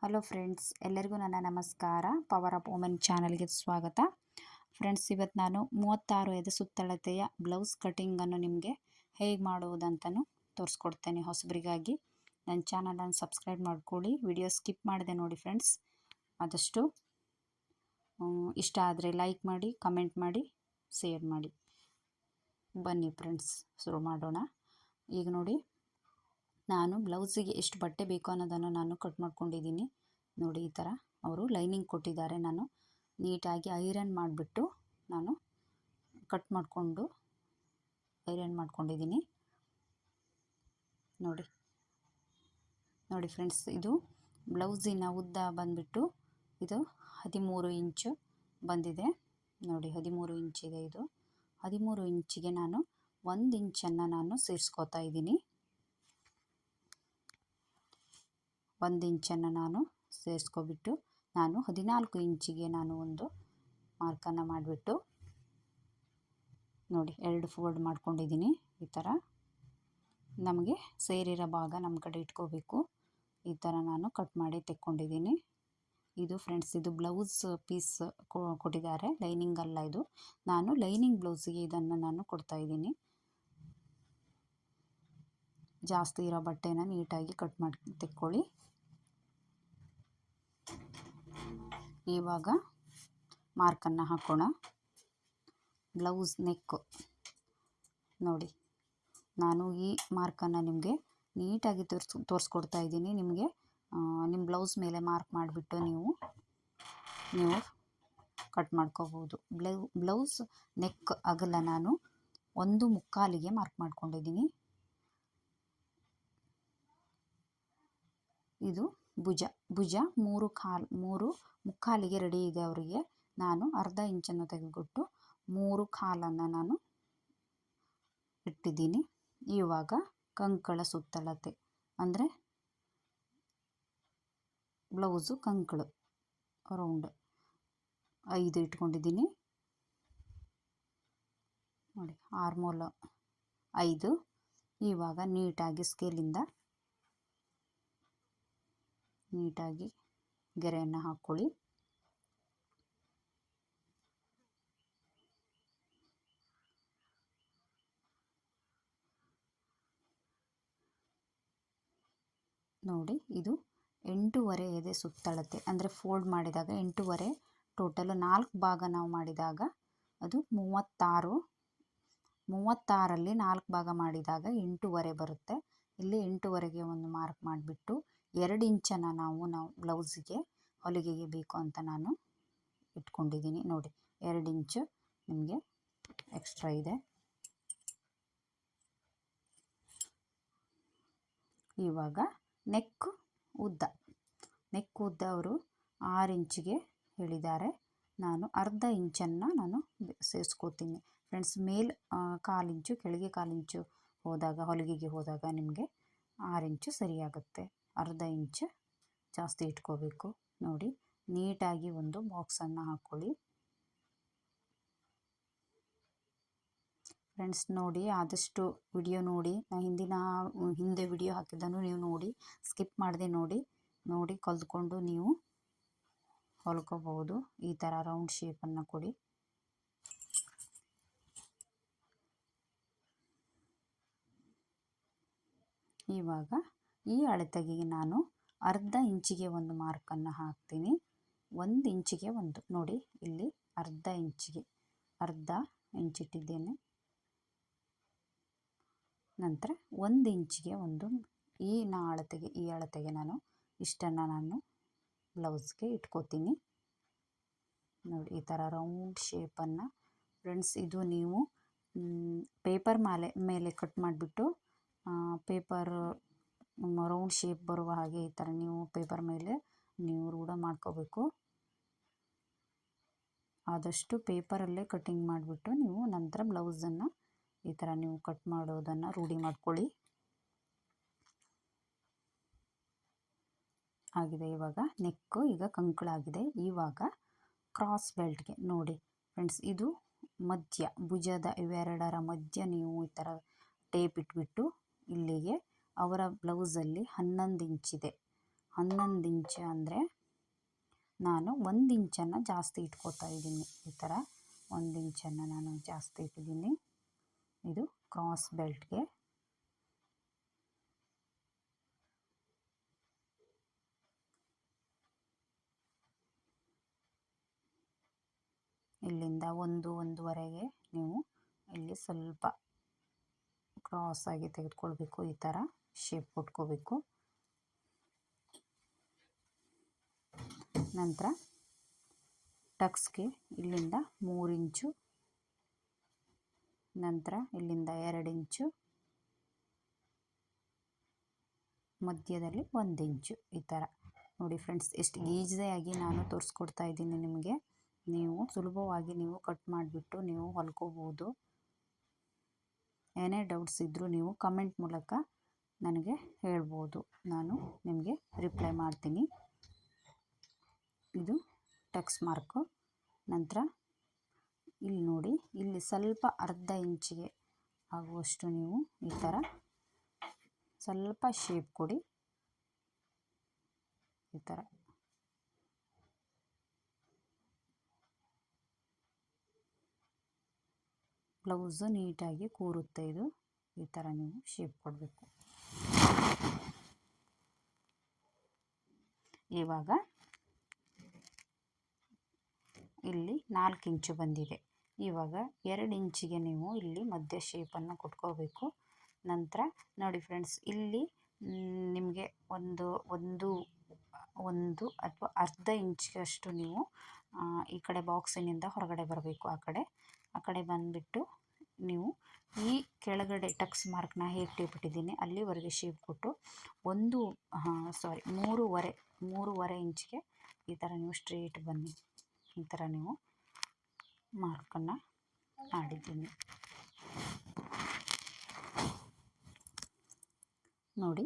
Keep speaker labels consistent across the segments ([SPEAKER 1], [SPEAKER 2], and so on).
[SPEAKER 1] Hello friends, ಎಲ್ಲರಿಗೂ ನನ್ನ ನಮಸ್ಕಾರ. ಪವರ್ ಆಫ್ ವುಮೆನ್ ಚಾನಲ್ಗೆ ಸ್ವಾಗತ. ಫ್ರೆಂಡ್ಸ್, ಇವತ್ತು ನಾನು 36 ಎದೆ ಸುತ್ತಳತೆಯ ಬ್ಲೌಸ್ ಕಟಿಂಗನ್ನು ನಿಮಗೆ ಹೇಗೆ ಮಾಡುವುದಂತಲೂ ತೋರಿಸ್ಕೊಡ್ತೇನೆ. ಹೊಸಬರಿಗಾಗಿ ನನ್ನ ಚಾನಲನ್ನು ಸಬ್ಸ್ಕ್ರೈಬ್ ಮಾಡ್ಕೊಳ್ಳಿ. ವಿಡಿಯೋ ಸ್ಕಿಪ್ ಮಾಡಿದೆ ನೋಡಿ ಫ್ರೆಂಡ್ಸ್. ಆದಷ್ಟು ಇಷ್ಟ ಆದರೆ ಲೈಕ್ ಮಾಡಿ, ಕಮೆಂಟ್ ಮಾಡಿ, ಶೇರ್ ಮಾಡಿ. ಬನ್ನಿ ಫ್ರೆಂಡ್ಸ್, ಶುರು ಮಾಡೋಣ. ಈಗ ನೋಡಿ, ನಾನು ಬ್ಲೌಸಿಗೆ ಎಷ್ಟು ಬಟ್ಟೆ ಬೇಕು ಅನ್ನೋದನ್ನು ನಾನು ಕಟ್ ಮಾಡ್ಕೊಂಡಿದ್ದೀನಿ. ನೋಡಿ, ಈ ಥರ ಅವರು ಲೈನಿಂಗ್ ಕೊಟ್ಟಿದ್ದಾರೆ. ನಾನು ನೀಟಾಗಿ ಐರನ್ ಮಾಡಿಬಿಟ್ಟು ನಾನು ಕಟ್ ಮಾಡಿಕೊಂಡು ಐರನ್ ಮಾಡ್ಕೊಂಡಿದ್ದೀನಿ. ನೋಡಿ ನೋಡಿ ಫ್ರೆಂಡ್ಸ್, ಇದು ಬ್ಲೌಸಿನ ಉದ್ದ ಬಂದುಬಿಟ್ಟು ಇದು 13 ಇಂಚು ಬಂದಿದೆ. ನೋಡಿ, 13 ಇಂಚಿದೆ. ಇದು 13 ಇಂಚಿಗೆ ನಾನು 1 ಇಂಚನ್ನು ನಾನು ಸೇರಿಸ್ಕೋತಾ ಇದ್ದೀನಿ. 1 ಇಂಚನ್ನು ನಾನು ಸೇರಿಸ್ಕೊಬಿಟ್ಟು ನಾನು 14 ಇಂಚಿಗೆ ನಾನು ಒಂದು ಮಾರ್ಕನ್ನು ಮಾಡಿಬಿಟ್ಟು ನೋಡಿ 2 ಫೋಲ್ಡ್ ಮಾಡ್ಕೊಂಡಿದ್ದೀನಿ. ಈ ಥರ ನಮಗೆ ಸೇರಿರೋ ಭಾಗ ನಮ್ಮ ಕಡೆ ಇಟ್ಕೋಬೇಕು. ಈ ಥರ ನಾನು ಕಟ್ ಮಾಡಿ ತೆಕ್ಕೊಂಡಿದ್ದೀನಿ. ಇದು ಫ್ರೆಂಡ್ಸ್, ಇದು ಬ್ಲೌಸ್ ಪೀಸ್ ಕೊಟ್ಟಿದ್ದಾರೆ, ಲೈನಿಂಗ್ ಅಲ್ಲ. ಇದು ನಾನು ಲೈನಿಂಗ್ ಬ್ಲೌಸಿಗೆ ಇದನ್ನು ನಾನು ಕೊಡ್ತಾಯಿದ್ದೀನಿ. ಜಾಸ್ತಿ ಇರೋ ಬಟ್ಟೆನ ನೀಟಾಗಿ ಕಟ್ ಮಾಡಿ ತೆಕ್ಕೊಳ್ಳಿ. ಇವಾಗ ಮಾರ್ಕನ್ನು ಹಾಕೋಣ. ಬ್ಲೌಸ್ ನೆಕ್ಕು ನೋಡಿ, ನಾನು ಈ ಮಾರ್ಕನ್ನು ನಿಮಗೆ ನೀಟಾಗಿ ತೋರಿಸ್ಕೊಡ್ತಾ ಇದ್ದೀನಿ. ನಿಮಗೆ ನಿಮ್ಮ ಬ್ಲೌಸ್ ಮೇಲೆ ಮಾರ್ಕ್ ಮಾಡಿಬಿಟ್ಟು ನೀವು ಕಟ್ ಮಾಡ್ಕೋಬೋದು. ಬ್ಲೌಸ್ ನೆಕ್ ಅಗಲ ನಾನು 1/4ಗೆ ಮಾರ್ಕ್ ಮಾಡ್ಕೊಂಡಿದ್ದೀನಿ. ಇದು ಭುಜ 3/4ಗೆ ರೆಡಿ ಇದೆ ಅವರಿಗೆ. ನಾನು ಅರ್ಧ ಇಂಚನ್ನು ತೆಗೆದುಬಿಟ್ಟು 3/4 ನಾನು ಇಟ್ಟಿದ್ದೀನಿ. ಇವಾಗ ಕಂಕಳ ಸುತ್ತಳತೆ ಅಂದರೆ ಬ್ಲೌಸು ಕಂಕಳು ರೌಂಡ್ 5 ಇಟ್ಕೊಂಡಿದ್ದೀನಿ. ನೋಡಿ, ಆರ್ಮೋಲ್ 5. ಇವಾಗ ನೀಟಾಗಿ ಸ್ಕೇಲಿಂದ ನೀಟಾಗಿ ಗೆರೆಯನ್ನು ಹಾಕ್ಕೊಳ್ಳಿ. ನೋಡಿ, ಇದು 8.5 ಎದೆ ಸುತ್ತಳತೆ ಅಂದರೆ ಫೋಲ್ಡ್ ಮಾಡಿದಾಗ 8.5. ಟೋಟಲ್ 4 ಭಾಗ ನಾವು ಮಾಡಿದಾಗ ಅದು 36. 36ರಲ್ಲಿ 4 ಭಾಗ ಮಾಡಿದಾಗ 8.5 ಬರುತ್ತೆ. ಇಲ್ಲಿ 8.5ಗೆ ಒಂದು ಮಾರ್ಕ್ ಮಾಡಿಬಿಟ್ಟು 2 ಇಂಚನ್ನು ನಾವು ಬ್ಲೌಸಿಗೆ ಹೊಲಿಗೆಗೆ ಬೇಕು ಅಂತ ನಾನು ಇಟ್ಕೊಂಡಿದ್ದೀನಿ. ನೋಡಿ, 2 ಇಂಚು ನಿಮಗೆ ಎಕ್ಸ್ಟ್ರಾ ಇದೆ. ಇವಾಗ ನೆಕ್ ಉದ್ದ ಅವರು 6 ಇಂಚಿಗೆ ಹೇಳಿದ್ದಾರೆ. ನಾನು ಅರ್ಧ ಇಂಚನ್ನು ನಾನು ಸೇರಿಸ್ಕೋತೀನಿ ಫ್ರೆಂಡ್ಸ್. ಮೇಲ್ 1/4 ಇಂಚು, ಕೆಳಗೆ 1/4 ಇಂಚು ಹೋದಾಗ ಹೊಲಿಗೆಗೆ ಹೋದಾಗ ನಿಮಗೆ 6 ಇಂಚು ಸರಿಯಾಗುತ್ತೆ. ಅರ್ಧ ಇಂಚು ಜಾಸ್ತಿ ಇಟ್ಕೋಬೇಕು. ನೋಡಿ, ನೀಟಾಗಿ ಒಂದು ಬಾಕ್ಸನ್ನು ಹಾಕ್ಕೊಳ್ಳಿ ಫ್ರೆಂಡ್ಸ್. ನೋಡಿ, ಆದಷ್ಟು ವಿಡಿಯೋ ನೋಡಿ. ನಾನು ಹಿಂದೆ ವಿಡಿಯೋ ಹಾಕಿದ್ದನ್ನು ನೀವು ನೋಡಿ, ಸ್ಕಿಪ್ ಮಾಡದೆ ನೋಡಿ ಕಲಿತ್ಕೊಂಡು ನೀವು ಹೊಲ್ಕೋಬಹುದು. ಈ ಥರ ರೌಂಡ್ ಶೇಪನ್ನು ಕೊಡಿ. ಇವಾಗ ಈ ಅಳತೆಗೆ ನಾನು ಅರ್ಧ ಇಂಚಿಗೆ ಒಂದು ಮಾರ್ಕನ್ನು ಹಾಕ್ತೀನಿ. 1 ಇಂಚಿಗೆ ಒಂದು. ನೋಡಿ, ಇಲ್ಲಿ ಅರ್ಧ ಇಂಚಿಟ್ಟಿದ್ದೇನೆ. ನಂತರ 1 ಇಂಚಿಗೆ ಒಂದು ಈ ಅಳತೆಗೆ ನಾನು ಇಷ್ಟನ್ನು ನಾನು ಬ್ಲೌಸ್ಗೆ ಇಟ್ಕೋತೀನಿ. ನೋಡಿ, ಈ ಥರ ರೌಂಡ್ ಶೇಪನ್ನು ಫ್ರೆಂಡ್ಸ್. ಇದು ನೀವು ಪೇಪರ್ ಮೇಲೆ ಕಟ್ ಮಾಡಿಬಿಟ್ಟು ಪೇಪರ್ ರೌಂಡ್ ಶೇಪ್ ಬರುವ ಹಾಗೆ ಈ ಥರ ನೀವು ಪೇಪರ್ ಮೇಲೆ ನೀವು ರೂಢ ಮಾಡ್ಕೋಬೇಕು. ಆದಷ್ಟು ಪೇಪರಲ್ಲೇ ಕಟ್ಟಿಂಗ್ ಮಾಡಿಬಿಟ್ಟು ನೀವು ನಂತರ ಬ್ಲೌಸನ್ನು ಈ ಥರ ನೀವು ಕಟ್ ಮಾಡೋದನ್ನು ರೂಢಿ ಮಾಡ್ಕೊಳ್ಳಿ. ಆಗಿದೆ. ಇವಾಗ ನೆಕ್ಕು ಈಗ ಕಂಕಳಾಗಿದೆ. ಇವಾಗ ಕ್ರಾಸ್ ಬೆಲ್ಟ್ಗೆ ನೋಡಿ ಫ್ರೆಂಡ್ಸ್, ಇದು ಮಧ್ಯ ಭುಜದ ಇವೆರಡರ ಮಧ್ಯ ನೀವು ಈ ಥರ ಟೇಪ್ ಇಟ್ಬಿಟ್ಟು ಇಲ್ಲಿಗೆ ಅವರ ಬ್ಲೌಸಲ್ಲಿ 11 ಇಂಚಿದೆ. 11 ಇಂಚು ಅಂದರೆ ನಾನು 1 ಇಂಚನ್ನು ಜಾಸ್ತಿ ಇಟ್ಕೋತಾ ಇದ್ದೀನಿ. ಈ ಥರ 1 ಇಂಚನ್ನು ನಾನು ಜಾಸ್ತಿ ಇಟ್ಟಿದ್ದೀನಿ. ಇದು ಕ್ರಾಸ್ ಬೆಲ್ಟ್ಗೆ. ಇಲ್ಲಿಂದ 1-1.5ಗೆ ನೀವು ಇಲ್ಲಿ ಸ್ವಲ್ಪ ಕ್ರಾಸ್ ಆಗಿ ತೆಗೆದುಕೊಳ್ಬೇಕು. ಈ ಥರ ಶೇಪ್ ಕೊಟ್ಕೋಬೇಕು. ನಂತರ ಟಕ್ಸ್ಗೆ ಇಲ್ಲಿಂದ 3 ಇಂಚು, ನಂತರ ಇಲ್ಲಿಂದ 2 ಇಂಚು, ಮಧ್ಯದಲ್ಲಿ 1 ಇಂಚು. ಈ ಥರ ನೋಡಿ ಫ್ರೆಂಡ್ಸ್, ಎಷ್ಟು ಈಸಿಯಾಗಿ ನಾನು ತೋರಿಸ್ಕೊಡ್ತಾ ಇದ್ದೀನಿ ನಿಮಗೆ. ನೀವು ಸುಲಭವಾಗಿ ನೀವು ಕಟ್ ಮಾಡಿಬಿಟ್ಟು ನೀವು ಹೊಲ್ಕೋಬೋದು. ಏನೇ ಡೌಟ್ಸ್ ಇದ್ದರೂ ನೀವು ಕಮೆಂಟ್ ಮೂಲಕ ನನಗೆ ಹೇಳ್ಬೋದು, ನಾನು ನಿಮಗೆ ರಿಪ್ಲೈ ಮಾಡ್ತೀನಿ. ಇದು ಟಕ್ಸ್ ಮಾರ್ಕು. ನಂತರ ಇಲ್ಲಿ ನೋಡಿ, ಇಲ್ಲಿ ಸ್ವಲ್ಪ ಅರ್ಧ ಇಂಚಿಗೆ ಆಗುವಷ್ಟು ನೀವು ಈ ಥರ ಸ್ವಲ್ಪ ಶೇಪ್ ಕೊಡಿ. ಈ ಥರ ಬ್ಲೌಸು ನೀಟಾಗಿ ಕೂರುತ್ತೆ. ಇದು ಈ ಥರ ನೀವು ಶೇಪ್ ಕೊಡಬೇಕು. ಇವಾಗ ಇಲ್ಲಿ 4 ಇಂಚು ಬಂದಿದೆ. ಇವಾಗ 2 ಇಂಚಿಗೆ ನೀವು ಇಲ್ಲಿ ಮಧ್ಯ ಶೇಪನ್ನು ಕೊಟ್ಕೋಬೇಕು. ನಂತರ ನೋಡಿ ಫ್ರೆಂಡ್ಸ್, ಇಲ್ಲಿ ನಿಮಗೆ ಒಂದು ಅಥವಾ ಅರ್ಧ ಇಂಚಷ್ಟು ನೀವು ಈ ಕಡೆ ಬಾಕ್ಸಿನಿಂದ ಹೊರಗಡೆ ಬರಬೇಕು. ಆ ಕಡೆ ಬಂದುಬಿಟ್ಟು ನೀವು ಈ ಕೆಳಗಡೆ ಟಕ್ಸ್ ಮಾರ್ಕ್ನ ಹೇಗೆ ಟೇಪ್ ಇಟ್ಟಿದ್ದೀನಿ ಅಲ್ಲಿವರೆಗೆ ಶೇಪ್ ಕೊಟ್ಟು 3.5 ಇಂಚಿಗೆ ಈ ಥರ ನೀವು ಸ್ಟ್ರೇಟ್ ಬನ್ನಿ. ಈ ಥರ ನೀವು ಮಾರ್ಕನ್ನು ಮಾಡಿದ್ದೀನಿ ನೋಡಿ.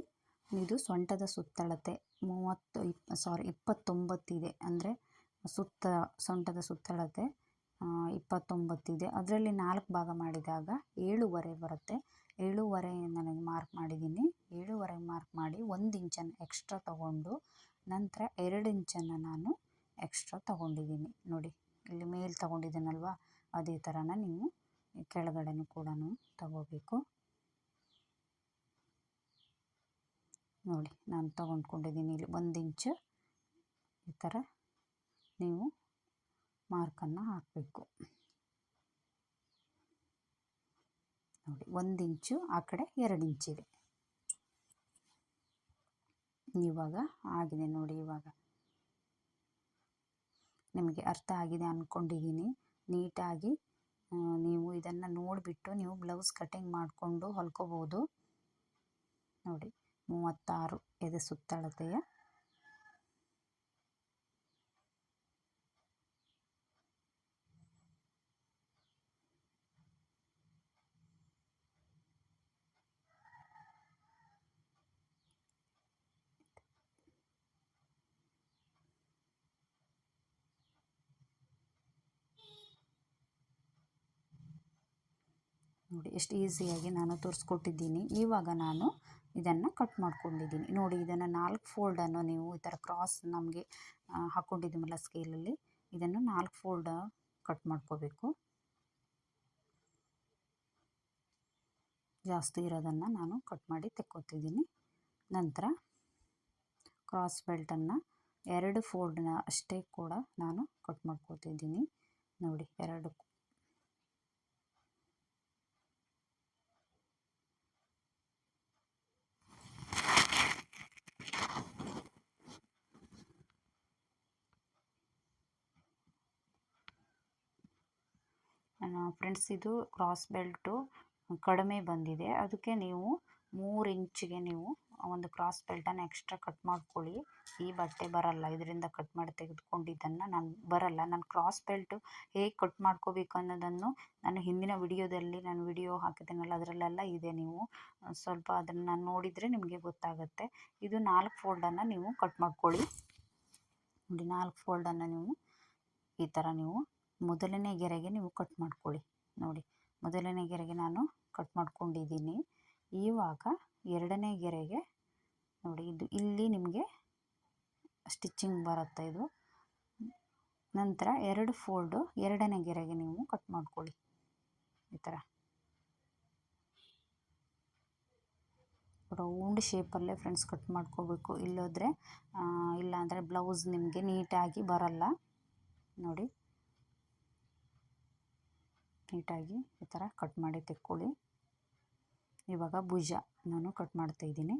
[SPEAKER 1] ಇದು ಸೊಂಟದ ಸುತ್ತಳತೆ 29 ಇದೆ. ಅಂದರೆ ಸೊಂಟದ ಸುತ್ತಳತೆ 29 ಇದೆ. ಅದರಲ್ಲಿ 4 ಭಾಗ ಮಾಡಿದಾಗ 7.5 ಬರುತ್ತೆ. 7.5 ನನಗೆ ಮಾರ್ಕ್ ಮಾಡಿದ್ದೀನಿ. 7.5 ಮಾರ್ಕ್ ಮಾಡಿ 1 ಇಂಚನ್ನು ಎಕ್ಸ್ಟ್ರಾ ತಗೊಂಡು ನಂತರ 2 ಇಂಚನ್ನು ನಾನು ಎಕ್ಸ್ಟ್ರಾ ತಗೊಂಡಿದ್ದೀನಿ. ನೋಡಿ, ಇಲ್ಲಿ ಮೇಲೆ ತಗೊಂಡಿದ್ದೀನಲ್ವ, ಅದೇ ಥರನ ನೀವು ಕೆಳಗಡೆನೂ ಕೂಡ ತಗೋಬೇಕು. ನೋಡಿ, ನಾನು ತಗೊಂಡ್ಕೊಂಡಿದ್ದೀನಿ ಇಲ್ಲಿ 1 ಇಂಚು. ಈ ಥರ ನೀವು ಮಾರ್ಕನ್ನು ಹಾಕಬೇಕು. ನೋಡಿ, 1 ಇಂಚು, ಆ ಕಡೆ 2 ಇಂಚಿದೆ. ಇವಾಗ ಆಗಿದೆ ನೋಡಿ. ಇವಾಗ ನಿಮಗೆ ಅರ್ಥ ಆಗಿದೆ ಅಂದ್ಕೊಂಡಿದ್ದೀನಿ. ನೀಟಾಗಿ ನೀವು ಇದನ್ನು ನೋಡಿಬಿಟ್ಟು ನೀವು ಬ್ಲೌಸ್ ಕಟಿಂಗ್ ಮಾಡಿಕೊಂಡು ಹೊಲ್ಕೋಬೋದು. ನೋಡಿ, 36 ಎದೆ ಸುತ್ತಳತೆಯ ನೋಡಿ, ಎಷ್ಟು ಈಸಿಯಾಗಿ ನಾನು ತೋರಿಸ್ಕೊಟ್ಟಿದ್ದೀನಿ. ಇವಾಗ ನಾನು ಇದನ್ನು ಕಟ್ ಮಾಡ್ಕೊಂಡಿದ್ದೀನಿ ನೋಡಿ. ಇದನ್ನು 4 ಫೋಲ್ಡನ್ನು ನೀವು ಈ ಥರ ಕ್ರಾಸ್ ನಮಗೆ ಹಾಕ್ಕೊಂಡಿದ್ದೀವಲ್ಲ ಸ್ಕೇಲಲ್ಲಿ, ಇದನ್ನು 4 ಫೋಲ್ಡ್ ಕಟ್ ಮಾಡ್ಕೋಬೇಕು. ಜಾಸ್ತಿ ಇರೋದನ್ನು ನಾನು ಕಟ್ ಮಾಡಿ ತೆಕ್ಕೊತಿದ್ದೀನಿ. ನಂತರ ಕ್ರಾಸ್ ಬೆಲ್ಟನ್ನು 2 ಫೋಲ್ಡ್ನ ಅಷ್ಟೇ ಕೂಡ ನಾನು ಕಟ್ ಮಾಡ್ಕೋತಿದ್ದೀನಿ ನೋಡಿ. 2 ಫ್ರೆಂಡ್ಸ್, ಇದು ಕ್ರಾಸ್ ಬೆಲ್ಟು ಕಡಿಮೆ ಬಂದಿದೆ. ಅದಕ್ಕೆ ನೀವು 3 ಇಂಚಿಗೆ ನೀವು ಒಂದು ಕ್ರಾಸ್ ಬೆಲ್ಟನ್ನು ಎಕ್ಸ್ಟ್ರಾ ಕಟ್ ಮಾಡ್ಕೊಳ್ಳಿ. ಈ ಬಟ್ಟೆ ಬರಲ್ಲ, ಇದರಿಂದ ಕಟ್ ಮಾಡಿ ತೆಗೆದುಕೊಂಡಿದ್ದನ್ನು ನಾನು ಕ್ರಾಸ್ ಬೆಲ್ಟು ಹೇಗೆ ಕಟ್ ಮಾಡ್ಕೋಬೇಕು ಅನ್ನೋದನ್ನು ನಾನು ಹಿಂದಿನ ವಿಡಿಯೋದಲ್ಲಿ ನಾನು ವಿಡಿಯೋ ಹಾಕಿದ್ದೀನಲ್ಲ, ಅದರಲ್ಲೆಲ್ಲ ಇದೆ. ನೀವು ಸ್ವಲ್ಪ ಅದನ್ನು ನೋಡಿದರೆ ನಿಮಗೆ ಗೊತ್ತಾಗುತ್ತೆ. ಇದು 4 ಫೋಲ್ಡನ್ನು ನೀವು ಕಟ್ ಮಾಡ್ಕೊಳ್ಳಿ ನೋಡಿ. 4 ಫೋಲ್ಡನ್ನು ನೀವು ಈ ಥರ ನೀವು ಮೊದಲನೇ ಗೆರೆಗೆ ನೀವು ಕಟ್ ಮಾಡ್ಕೊಳ್ಳಿ ನೋಡಿ. ಮೊದಲನೇ ಗೆರೆಗೆ ನಾನು ಕಟ್ ಮಾಡ್ಕೊಂಡಿದ್ದೀನಿ. ಇವಾಗ 2ನೇ ಗೆರೆಗೆ ನೋಡಿ, ಇದು ಇಲ್ಲಿ ನಿಮಗೆ ಸ್ಟಿಚ್ಚಿಂಗ್ ಬರುತ್ತೆ ಇದು. ನಂತರ 2 ಫೋಲ್ಡು, ಎರಡನೇ ಗೆರೆಗೆ ನೀವು ಕಟ್ ಮಾಡ್ಕೊಳ್ಳಿ. ಈ ಥರ ರೌಂಡ್ ಶೇಪಲ್ಲೇ ಫ್ರೆಂಡ್ಸ್ ಕಟ್ ಮಾಡ್ಕೋಬೇಕು, ಇಲ್ಲಾಂದರೆ ಬ್ಲೌಸ್ ನಿಮಗೆ ನೀಟಾಗಿ ಬರಲ್ಲ. ನೋಡಿ, ನೀಟಾಗಿ ಈ ಥರ ಕಟ್ ಮಾಡಿ ತೆಕ್ಕೊಳ್ಳಿ. ಇವಾಗ ಭುಜ ನಾನು ಕಟ್ ಮಾಡ್ತಾಯಿದ್ದೀನಿ.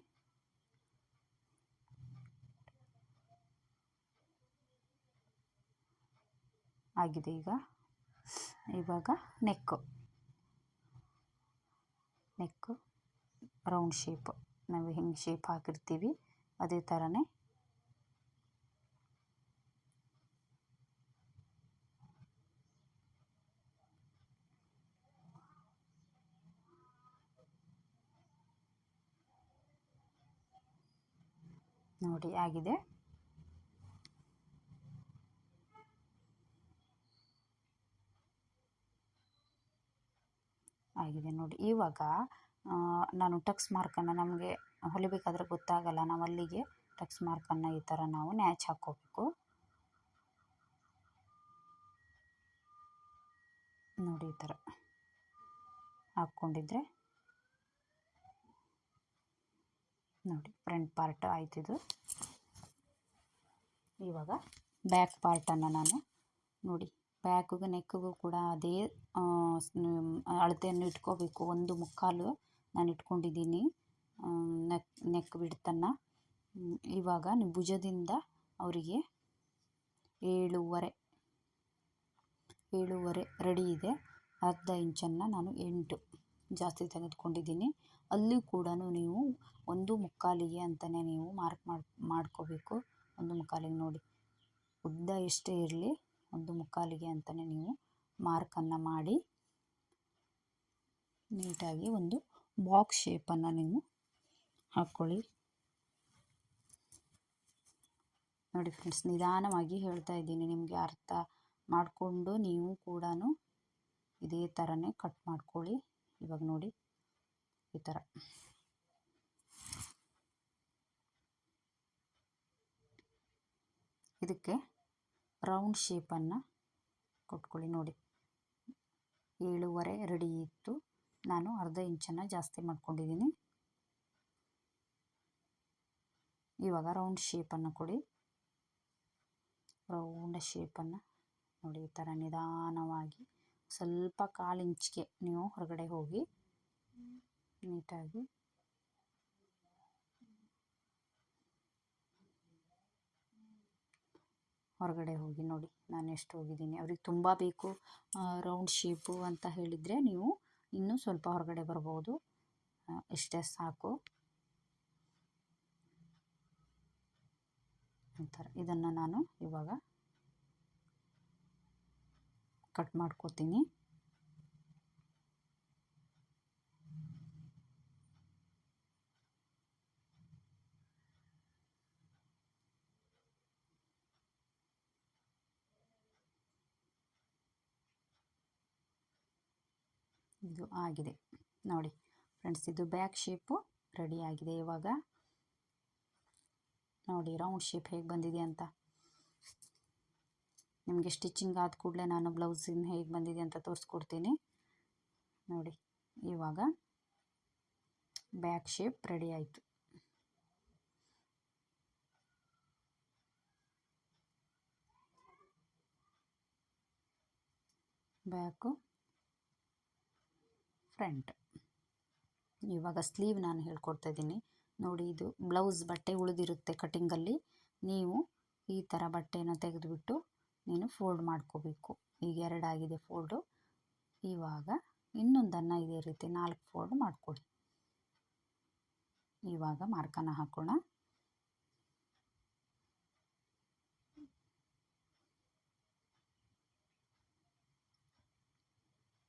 [SPEAKER 1] ಆಗಿದೆ. ಇವಾಗ ನೆಕ್ಕು ರೌಂಡ್ ಶೇಪ್ ನಾವು ಹೆಂಗೆ ಶೇಪ್ ಹಾಕಿರ್ತೀವಿ ಅದೇ ಥರನೇ ನೋಡಿ ಆಗಿದೆ. ನೋಡಿ. ಇವಾಗ ನಾನು ಟಕ್ಸ್ ಮಾರ್ಕನ್ನು ನಮಗೆ ಹೊಲಿಬೇಕಾದ್ರೆ ಗೊತ್ತಾಗಲ್ಲ, ನಾವು ಅಲ್ಲಿಗೆ ಟಕ್ಸ್ ಮಾರ್ಕನ್ನು ಈ ಥರ ನಾವು ನ್ಯಾಚ್ ಹಾಕ್ಕೋಬೇಕು. ನೋಡಿ, ಈ ಥರ ಹಾಕ್ಕೊಂಡಿದ್ರೆ ನೋಡಿ ಫ್ರಂಟ್ ಪಾರ್ಟ್ ಆಯ್ತಿದು. ಇವಾಗ ಬ್ಯಾಕ್ ಪಾರ್ಟನ್ನು ನಾನು ನೋಡಿ, ಬ್ಯಾಕಿಗೂ ನೆಕ್ಕಿಗೂ ಕೂಡ ಅದೇ ಅಳತೆಯನ್ನು ಇಟ್ಕೋಬೇಕು. 1/4 ನಾನು ಇಟ್ಕೊಂಡಿದ್ದೀನಿ ನೆಕ್ ಬಿಡ್ತನ್ನು. ಇವಾಗ ನೀವು ಭುಜದಿಂದ ಅವರಿಗೆ 7.5 ರೆಡಿ ಇದೆ. ಅರ್ಧ ಇಂಚನ್ನು ನಾನು 8 ಜಾಸ್ತಿ ತೆಗೆದುಕೊಂಡಿದ್ದೀನಿ. ಅಲ್ಲಿ ಕೂಡ ನೀವು 1/4ಗೆ ಅಂತಲೇ ನೀವು ಮಾರ್ಕ್ ಮಾಡ್ಕೋಬೇಕು. 1/4ಗೆ ನೋಡಿ, ಉದ್ದ ಎಷ್ಟೇ ಇರಲಿ 1/4ಗೆ ಅಂತಲೇ ನೀವು ಮಾರ್ಕನ್ನು ಮಾಡಿ ನೀಟಾಗಿ ಒಂದು ಬಾಕ್ಸ್ ಶೇಪನ್ನು ನೀವು ಹಾಕ್ಕೊಳ್ಳಿ. ನೋಡಿ ಫ್ರೆಂಡ್ಸ್, ನಿಧಾನವಾಗಿ ಹೇಳ್ತಾ ಇದ್ದೀನಿ, ನಿಮಗೆ ಅರ್ಥ ಮಾಡಿಕೊಂಡು ನೀವು ಕೂಡ ಇದೇ ಥರನೇ ಕಟ್ ಮಾಡ್ಕೊಳ್ಳಿ. ಇವಾಗ ನೋಡಿ, ಈ ಥರ ಇದಕ್ಕೆ ರೌಂಡ್ ಶೇಪನ್ನು ಕೊಟ್ಕೊಳ್ಳಿ. ನೋಡಿ, 7.5 ರೆಡಿ ಇತ್ತು, ನಾನು ಅರ್ಧ ಇಂಚನ್ನು ಜಾಸ್ತಿ ಮಾಡ್ಕೊಂಡಿದ್ದೀನಿ. ಇವಾಗ ರೌಂಡ್ ಶೇಪನ್ನು ಕೊಡಿ. ರೌಂಡ್ ಶೇಪನ್ನು ನೋಡಿ, ಈ ಥರ ನಿಧಾನವಾಗಿ ಸ್ವಲ್ಪ 1/4 ಇಂಚ್ಗೆ ನೀವು ಹೊರಗಡೆ ಹೋಗಿ ನೀಟಾಗಿ ಹೊರಗಡೆ ಹೋಗಿ ನೋಡಿ ನಾನು ಎಷ್ಟು ಹೋಗಿದ್ದೀನಿ. ಅವ್ರಿಗೆ ತುಂಬ ಬೇಕು ರೌಂಡ್ ಶೇಪು ಅಂತ ಹೇಳಿದರೆ ನೀವು ಇನ್ನೂ ಸ್ವಲ್ಪ ಹೊರಗಡೆ ಬರ್ಬೋದು. ಇಷ್ಟೇ ಸಾಕು. ಈ ಥರ ಇದನ್ನು ನಾನು ಇವಾಗ ಕಟ್ ಮಾಡ್ಕೋತೀನಿ. ಇದು ಆಗಿದೆ ನೋಡಿ ಫ್ರೆಂಡ್ಸ್, ಇದು ಬ್ಯಾಕ್ ಶೇಪು ರೆಡಿ ಆಗಿದೆ. ಇವಾಗ ನೋಡಿ ರೌಂಡ್ ಶೇಪ್ ಹೇಗೆ ಬಂದಿದೆ ಅಂತ. ನಿಮಗೆ ಸ್ಟಿಚಿಂಗ್ ಆದ ಕೂಡಲೇ ನಾನು ಬ್ಲೌಸಿನ ಹೇಗೆ ಬಂದಿದೆ ಅಂತ ತೋರಿಸ್ಕೊಡ್ತೀನಿ ನೋಡಿ. ಇವಾಗ ಬ್ಯಾಕ್ ಶೇಪ್ ರೆಡಿ ಆಯಿತು. Back, front. ಇವಾಗ ಸ್ಲೀವ್ ನಾನು ಹೇಳ್ಕೊಡ್ತಾ ಇದ್ದೀನಿ ನೋಡಿ. ಇದು ಬ್ಲೌಸ್ ಬಟ್ಟೆ ಉಳಿದಿರುತ್ತೆ ಕಟಿಂಗಲ್ಲಿ, ನೀವು ಈ ಥರ ಬಟ್ಟೆನ ತೆಗೆದುಬಿಟ್ಟು ನೀನು ಫೋಲ್ಡ್ ಮಾಡ್ಕೋಬೇಕು. ಈಗ 2 ಆಗಿದೆ ಫೋಲ್ಡು. ಇವಾಗ ಇನ್ನೊಂದನ್ನು ಇದೇ ರೀತಿ 4 ಫೋಲ್ಡ್ ಮಾಡ್ಕೊಳ್ಳಿ. ಇವಾಗ ಮಾರ್ಕನ್ನು ಹಾಕೋಣ.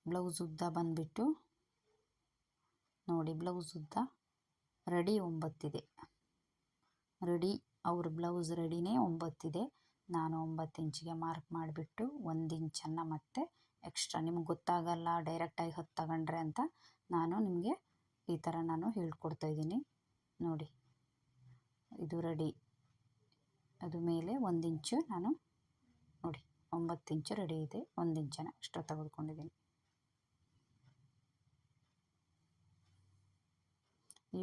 [SPEAKER 1] ಬ್ಲೌಸ್ ಉದ್ದ ಬಂದುಬಿಟ್ಟು ನೋಡಿ, ಬ್ಲೌಸ್ ಉದ್ದ ರೆಡಿ 9 ಇದೆ. ಅವ್ರ ಬ್ಲೌಸ್ ರೆಡಿನೇ 9 ಇದೆ. ನಾನು 9 ಇಂಚಿಗೆ ಮಾರ್ಕ್ ಮಾಡಿಬಿಟ್ಟು 1 ಇಂಚನ್ನು ಮತ್ತೆ ಎಕ್ಸ್ಟ್ರಾ, ನಿಮ್ಗೆ ಗೊತ್ತಾಗಲ್ಲ ಡೈರೆಕ್ಟಾಗಿ 10 ತಗೊಂಡ್ರೆ ಅಂತ ನಾನು ನಿಮಗೆ ಈ ಥರ ನಾನು ಹೇಳ್ಕೊಡ್ತಾಯಿದ್ದೀನಿ ನೋಡಿ. ಇದು ರೆಡಿ ಅದು ಮೇಲೆ 1 ಇಂಚು ನಾನು ನೋಡಿ 9 ಇಂಚು ರೆಡಿ ಇದೆ. 1 ಇಂಚನ್ನು ಎಕ್ಸ್ಟ್ರಾ ತೆಗೆದುಕೊಂಡಿದ್ದೀನಿ.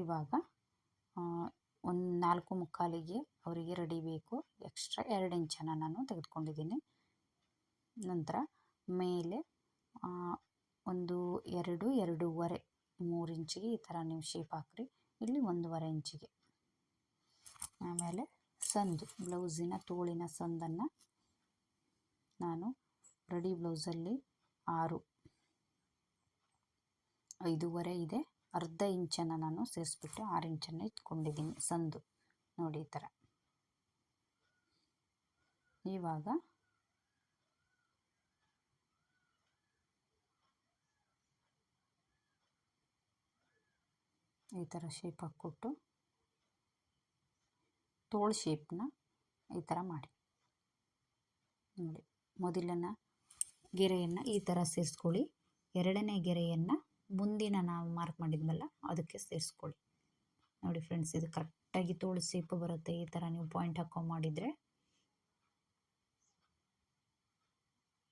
[SPEAKER 1] ಇವಾಗ 4.25ಗೆ ಅವರಿಗೆ ರೆಡಿ ಬೇಕು. ಎಕ್ಸ್ಟ್ರಾ 2 ಇಂಚನ್ನು ನಾನು ತೆಗೆದುಕೊಂಡಿದ್ದೀನಿ. ನಂತರ ಮೇಲೆ 1, 2, 2.5, 3 ಇಂಚಿಗೆ ಈ ಥರ ನೀವು ಶೇಪ್ ಹಾಕ್ರಿ. ಇಲ್ಲಿ 1.5 ಇಂಚಿಗೆ. ಆಮೇಲೆ ಸಂದು, ಬ್ಲೌಸಿನ ತೋಳಿನ ಸಂದನ್ನು ನಾನು ರೆಡಿ ಬ್ಲೌಸಲ್ಲಿ 6, 5.5 ಇದೆ. ಅರ್ಧ ಇಂಚನ್ನು ನಾನು ಸೇರಿಸ್ಬಿಟ್ಟು 6 ಇಂಚನ್ನು ಇಟ್ಕೊಂಡಿದ್ದೀನಿ ಸಂದು. ನೋಡಿ ಈ ಥರ. ಇವಾಗ ಈ ಥರ ಶೇಪ್ ಹಾಕ್ಕೊಟ್ಟು ತೋಳು ಶೇಪ್ನ ಈ ಥರ ಮಾಡಿ. ನೋಡಿ, ಮೊದಲನ ಗೆರೆಯನ್ನು ಈ ಥರ ಸೇರಿಸ್ಕೊಳ್ಳಿ. 2ನೇ ಗೆರೆಯನ್ನು ಮುಂದಿನ ನಾವು ಮಾರ್ಕ್ ಮಾಡಿದ್ವಲ್ಲ ಅದಕ್ಕೆ ಸೇರಿಸ್ಕೊಳ್ಳಿ. ನೋಡಿ ಫ್ರೆಂಡ್ಸ್, ಇದು ಕರೆಕ್ಟಾಗಿ ತೋಳು ಶೇಪ್ ಬರುತ್ತೆ. ಈ ಥರ ನೀವು ಪಾಯಿಂಟ್ ಹಾಕೊಂಡು ಮಾಡಿದರೆ.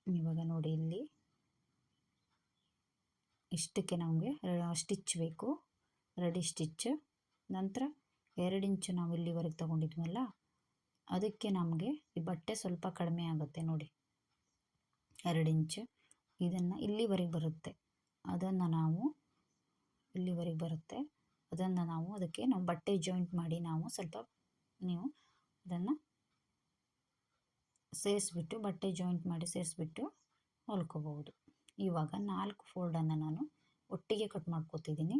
[SPEAKER 1] ಇವಾಗ ನೋಡಿ, ಇಲ್ಲಿ ಇಷ್ಟಕ್ಕೆ ನಮಗೆ ಸ್ಟಿಚ್ ಬೇಕು, ರೆಡಿ ಸ್ಟಿಚ್. ನಂತರ 2 ಇಂಚು ನಾವು ಇಲ್ಲಿವರೆಗೆ ತಗೊಂಡಿದ್ವಲ್ಲ ಅದಕ್ಕೆ ನಮಗೆ ಈ ಬಟ್ಟೆ ಸ್ವಲ್ಪ ಕಡಿಮೆ ಆಗುತ್ತೆ. ನೋಡಿ 2 ಇಂಚು ಇದನ್ನು ಇಲ್ಲಿವರೆಗೆ ಬರುತ್ತೆ. ಅದನ್ನು ನಾವು ಇಲ್ಲಿವರೆಗೆ ಬರುತ್ತೆ. ಅದನ್ನು ನಾವು ಅದಕ್ಕೆ ನಾವು ಬಟ್ಟೆ ಜಾಯಿಂಟ್ ಮಾಡಿ ನಾವು ಸ್ವಲ್ಪ ನೀವು ಅದನ್ನು ಸೇರಿಸ್ಬಿಟ್ಟು ಬಟ್ಟೆ ಜಾಯಿಂಟ್ ಮಾಡಿ ಸೇರಿಸ್ಬಿಟ್ಟು ಹೊಲ್ಕೋಬಹುದು. ಇವಾಗ 4 ಫೋಲ್ಡನ್ನು ನಾನು ಒಟ್ಟಿಗೆ ಕಟ್ ಮಾಡ್ಕೊತಿದ್ದೀನಿ.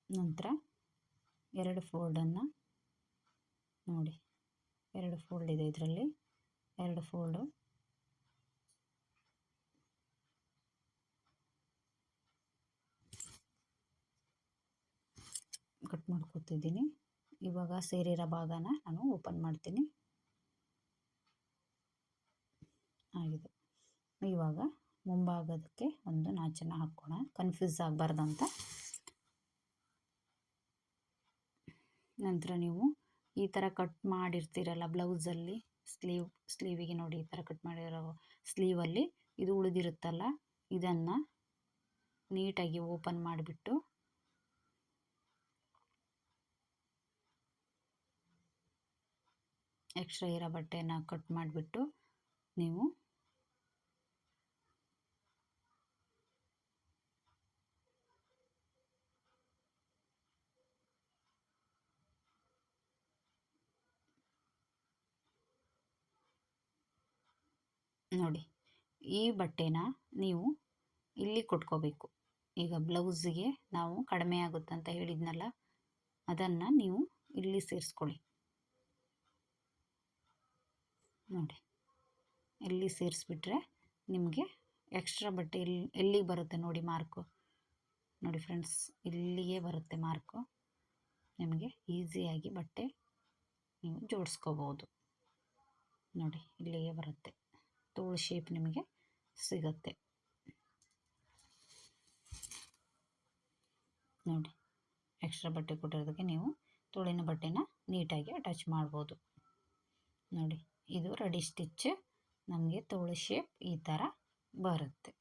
[SPEAKER 1] ನಂತರ 2 ಫೋಲ್ಡನ್ನು ನೋಡಿ, 2 ಫೋಲ್ಡ್ ಇದೆ ಇದರಲ್ಲಿ. 2 ಫೋಲ್ಡು ಕಟ್ ಮಾಡ್ಕೊತಿದ್ದೀನಿ. ಇವಾಗ ಸೇರಿರೋ ಭಾಗನ ನಾನು ಓಪನ್ ಮಾಡ್ತೀನಿ. ಆಗಿದೆ. ಇವಾಗ ಮುಂಭಾಗದಕ್ಕೆ ಒಂದು ನಾಚನ್ನು ಹಾಕೋಣ, ಕನ್ಫ್ಯೂಸ್ ಆಗಬಾರ್ದಂತ. ನಂತರ ನೀವು ಈ ಥರ ಕಟ್ ಮಾಡಿರ್ತೀರಲ್ಲ ಬ್ಲೌಸಲ್ಲಿ, ಸ್ಲೀವಿಗೆ ನೋಡಿ ಈ ಥರ ಕಟ್ ಮಾಡಿರೋ ಸ್ಲೀವಲ್ಲಿ ಇದು ಉಳಿದಿರುತ್ತಲ್ಲ, ಇದನ್ನು ನೀಟಾಗಿ ಓಪನ್ ಮಾಡಿಬಿಟ್ಟು ಎಕ್ಸ್ಟ್ರಾ ಇರೋ ಬಟ್ಟೆಯನ್ನು ಕಟ್ ಮಾಡಿಬಿಟ್ಟು ನೀವು ನೋಡಿ ಈ ಬಟ್ಟೆನ ನೀವು ಇಲ್ಲಿ ಕೊಟ್ಕೋಬೇಕು. ಈಗ ಬ್ಲೌಸಿಗೆ ನಾವು ಕಡಿಮೆ ಆಗುತ್ತಂತ ಹೇಳಿದ್ನಲ್ಲ, ಅದನ್ನು ನೀವು ಇಲ್ಲಿ ಸೇರಿಸ್ಕೊಳ್ಳಿ. ನೋಡಿ, ಇಲ್ಲಿ ಸೇರಿಸ್ಬಿಟ್ರೆ ನಿಮಗೆ ಎಕ್ಸ್ಟ್ರಾ ಬಟ್ಟೆ ಎಲ್ಲಿಗೆ ಬರುತ್ತೆ ನೋಡಿ ಮಾರ್ಕು. ನೋಡಿ ಫ್ರೆಂಡ್ಸ್, ಇಲ್ಲಿಗೆ ಬರುತ್ತೆ ಮಾರ್ಕು. ನಿಮಗೆ ಈಸಿಯಾಗಿ ಬಟ್ಟೆ ನೀವು ಜೋಡಿಸ್ಕೋಬೋದು. ನೋಡಿ, ಇಲ್ಲಿಗೆ ಬರುತ್ತೆ, ತೋಳು ಶೇಪ್ ನಿಮಗೆ ಸಿಗುತ್ತೆ. ನೋಡಿ, ಎಕ್ಸ್ಟ್ರಾ ಬಟ್ಟೆ ಕೊಟ್ಟಿರೋದಕ್ಕೆ ನೀವು ತೋಳಿನ ಬಟ್ಟೆನ ನೀಟಾಗಿ ಅಟ್ಯಾಚ್ ಮಾಡ್ಬೋದು. ನೋಡಿ, ಇದು ರೆಡಿ ಸ್ಟಿಚ್. ನಮಗೆ ತೋಳು ಶೇಪ್ ಈ ಥರ ಬರುತ್ತೆ.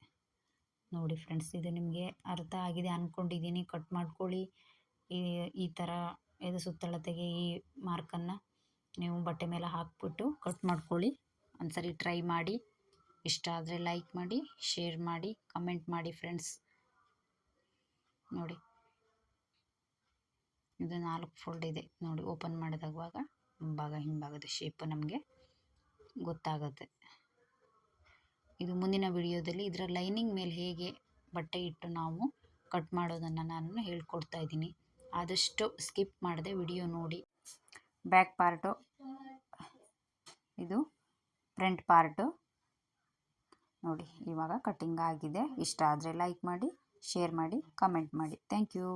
[SPEAKER 1] ನೋಡಿ ಫ್ರೆಂಡ್ಸ್, ಇದು ನಿಮಗೆ ಅರ್ಥ ಆಗಿದೆ ಅಂದ್ಕೊಂಡಿದ್ದೀನಿ. ಕಟ್ ಮಾಡ್ಕೊಳ್ಳಿ. ಈ ಥರ ಇದು ಸುತ್ತಳತೆಗೆ ಈ ಮಾರ್ಕನ್ನು ನೀವು ಬಟ್ಟೆ ಮೇಲೆ ಹಾಕ್ಬಿಟ್ಟು ಕಟ್ ಮಾಡ್ಕೊಳ್ಳಿ. ಒಂದ್ಸರಿ ಟ್ರೈ ಮಾಡಿ. ಇಷ್ಟ ಆದರೆ ಲೈಕ್ ಮಾಡಿ, ಶೇರ್ ಮಾಡಿ, ಕಮೆಂಟ್ ಮಾಡಿ ಫ್ರೆಂಡ್ಸ್. ನೋಡಿ, ಇದು 4 ಫೋಲ್ಡ್ ಇದೆ ನೋಡಿ. ಓಪನ್ ಮಾಡಿದಾಗುವಾಗ ಮುಂಭಾಗ ಹಿಂಭಾಗದ ಶೇಪ್ ನಮಗೆ ಗೊತ್ತಾಗುತ್ತೆ. ಇದು ಮುಂದಿನ ವಿಡಿಯೋದಲ್ಲಿ ಇದರ ಲೈನಿಂಗ್ ಮೇಲೆ ಹೇಗೆ ಬಟ್ಟೆ ಇಟ್ಟು ನಾವು ಕಟ್ ಮಾಡೋದನ್ನು ನಾನು ಹೇಳ್ಕೊಡ್ತಾ ಇದ್ದೀನಿ. ಆದಷ್ಟು ಸ್ಕಿಪ್ ಮಾಡದೆ ವಿಡಿಯೋ ನೋಡಿ. ಬ್ಯಾಕ್ ಪಾರ್ಟು, ಇದು ಫ್ರಂಟ್ ಪಾರ್ಟು ನೋಡಿ. ಇವಾಗ ಕಟ್ಟಿಂಗ್ ಆಗಿದೆ. ಇಷ್ಟ ಆದರೆ ಲೈಕ್ ಮಾಡಿ, ಶೇರ್ ಮಾಡಿ, ಕಮೆಂಟ್ ಮಾಡಿ. Thank you.